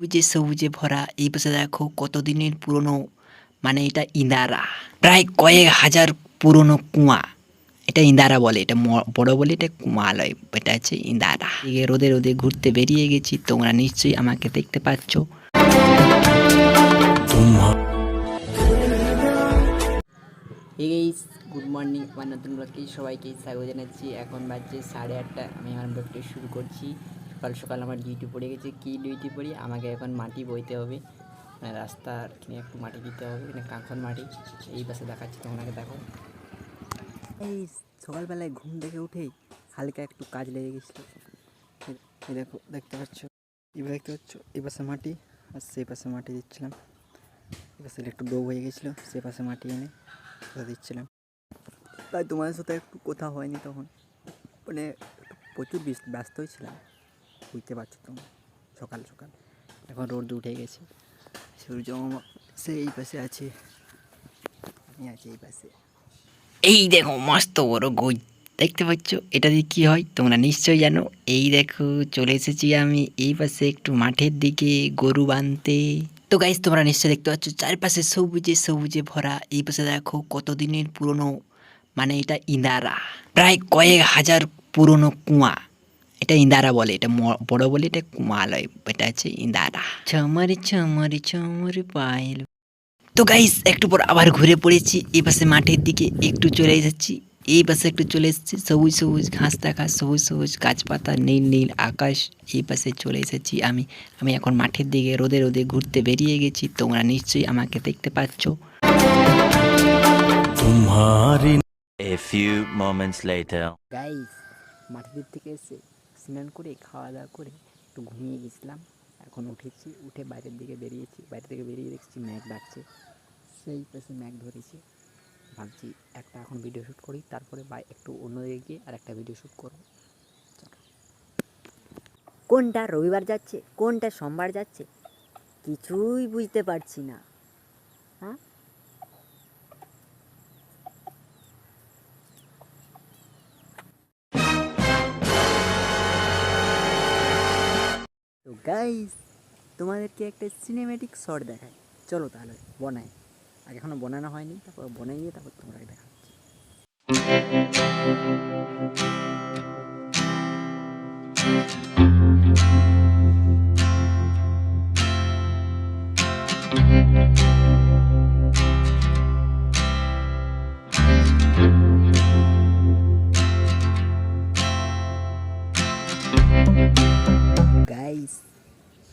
সবুজে সবুজে ভরা এই পাশে দেখো কতদিনের পুরনো, মানে এটা ইন্দারা, প্রায় কয়েক হাজার পুরনো কুয়া। এটা ইন্দারা বলে, এটা বড় বলে এটা কুয়া লয়, এটা হচ্ছে ইন্দারা। এদিকে রোদে রোদে ঘুরতে বেরিয়ে গেছি, তোমরা নিশ্চয়ই আমাকে দেখতে পাচ্ছ। গুড মর্নিং, আমার নতুন ব্লগে সবাইকে স্বাগত জানাচ্ছি। এখন বাজছে 8:30। আমি আমার ব্লগটি শুরু করছি। সকাল সকাল আমার ডিউটি পড়ে গেছে। কী ডিউটি পড়ি, আমাকে এখন মাটি বইতে হবে, রাস্তার কিনে একটু মাটি দিতে হবে, এখানে কাঁকন মাটি। এই পাশে দেখাচ্ছি, তোমাকে দেখো। এই সকালবেলায় ঘুম থেকে উঠেই হালকা একটু কাজ লেগে গেছিলো। এই দেখো, দেখতে পাচ্ছ, এই পাশে মাটি আর সেই পাশে মাটি দিচ্ছিলাম। এই পাশে একটু ডোব হয়ে গেছিলো, সে পাশে মাটি এনে দিচ্ছিলাম। তাই তোমাদের সাথে একটু কথা হয়নি তখন, মানে প্রচুর ব্যস্তই ছিলাম, বুঝতে পারছো তোমরা। সকাল সকাল এখন রোদ উঠে গেছে, সূর্য সেই পাশে আছে, আমি আছি এই পাশে। এই দেখো মস্ত বড় গোজ, দেখতে পাচ্ছ? এটা দিয়ে কী হয় তোমরা নিশ্চয়ই জানো। এই দেখো চলে এসেছি আমি এই পাশে একটু মাঠের দিকে গরু বাঁধতে। তো গাইস, তোমরা নিশ্চয়ই দেখতে পাচ্ছ চারপাশে সবুজে সবুজে ভরা। এই পাশে দেখো কতদিনের পুরনো, মানে এটা ইন্দারা, প্রায় কয়েক হাজার পুরনো কুয়া। এটা ইন্দারা বলে, এটা বড় বলে এটা কুয়া লয়, এটা হচ্ছে ইন্দারা। ছমরি ছমরি ছমরি পায়েল। তো গাইস, একটু পর আবার ঘুরে পড়েছি এই পাশে মাঠের দিকে, একটু চলে এসেছি এই পাশে, একটু চলে এসেছি সবুজ সবুজ ঘাস দেখা, সবুজ সবুজ গাছপাতা, নীল নীল আকাশ। এই পাশে চলে এসেছি আমি এখন মাঠের দিকে রোদে রোদে ঘুরতে বেরিয়ে গেছি, তোমরা নিশ্চয়ই আমাকে দেখতে পাচ্ছ। A few moments later. Guys, মাঠের থেকে এসে স্নান করে খাওয়া দাওয়া করে একটু ঘুমিয়ে গেছিলাম। এখন উঠেছি, উঠে বাইরের দিকে বেরিয়েছি, বাইরে থেকে বেরিয়ে দেখছি ম্যাঘ ডাকছে, সেই পাশে ম্যাঘ ধরেছি। ভাবছি একটা এখন ভিডিও শ্যুট করি, তারপরে একটু অন্য দিকে গিয়ে আর একটা ভিডিও শ্যুট করবো। কোনটা রবিবার যাচ্ছে, কোনটা সোমবার যাচ্ছে, কিছুই বুঝতে পারছি না। হ্যাঁ, তো গাইস, তোমাদেরকে একটা সিনেমেটিক শট দেখায়, চলো তাহলে বনাই। আগে এখনো বানানো হয়নি, তারপর বনাই গিয়ে তারপর তোমরা দেখাচ্ছি। গাইস,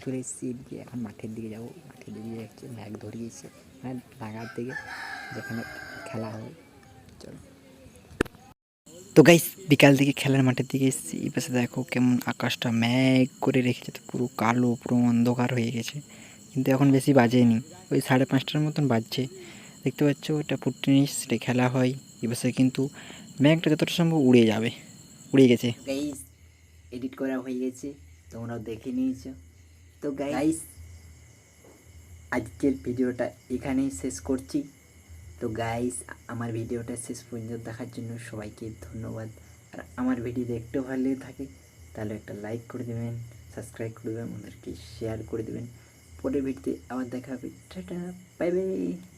চলে এসেছি এদিকে, এখন মাঠের দিকে যাবো। মাঠের দিকে যাচ্ছে, ম্যাঘ ধরিয়েছে, মানে লাগার দিকে যেখানে খেলা হয়। চলো। তো গাইস, বিকাল দিকে খেলার মাঠের দিকে এসেছি। এই পাশে দেখো কেমন আকাশটা ম্যাঘ করে রেখেছে, তো পুরো কালো, পুরো অন্ধকার হয়ে গেছে। কিন্তু এখন বেশি বাজেনি, ওই 5:30টার মতন বাজছে। দেখতে পাচ্ছ ওটা ফুট টেনিস, সেটা খেলা হয় এই পাশে, কিন্তু ম্যাঘটা যতটা সম্ভব উড়ে যাবে, উড়ে গেছে। গাইস, এডিট করা হয়ে গেছে, তোমরাও দেখে নিয়েছো। তো গাইস, আজকের ভিডিওটা এখানেই শেষ করছি। তো গাইস, আমার ভিডিওটা শেষ পর্যন্ত দেখার জন্য সবাইকে ধন্যবাদ। আর আমার ভিডিও দেখতে ভালো থাকে তাহলে একটা লাইক করে দেবেন, সাবস্ক্রাইব করে দেবেন, ওদেরকে শেয়ার করে দেবেন। পরের ভিডিওতে আবার দেখা হবে। Tata, bye bye.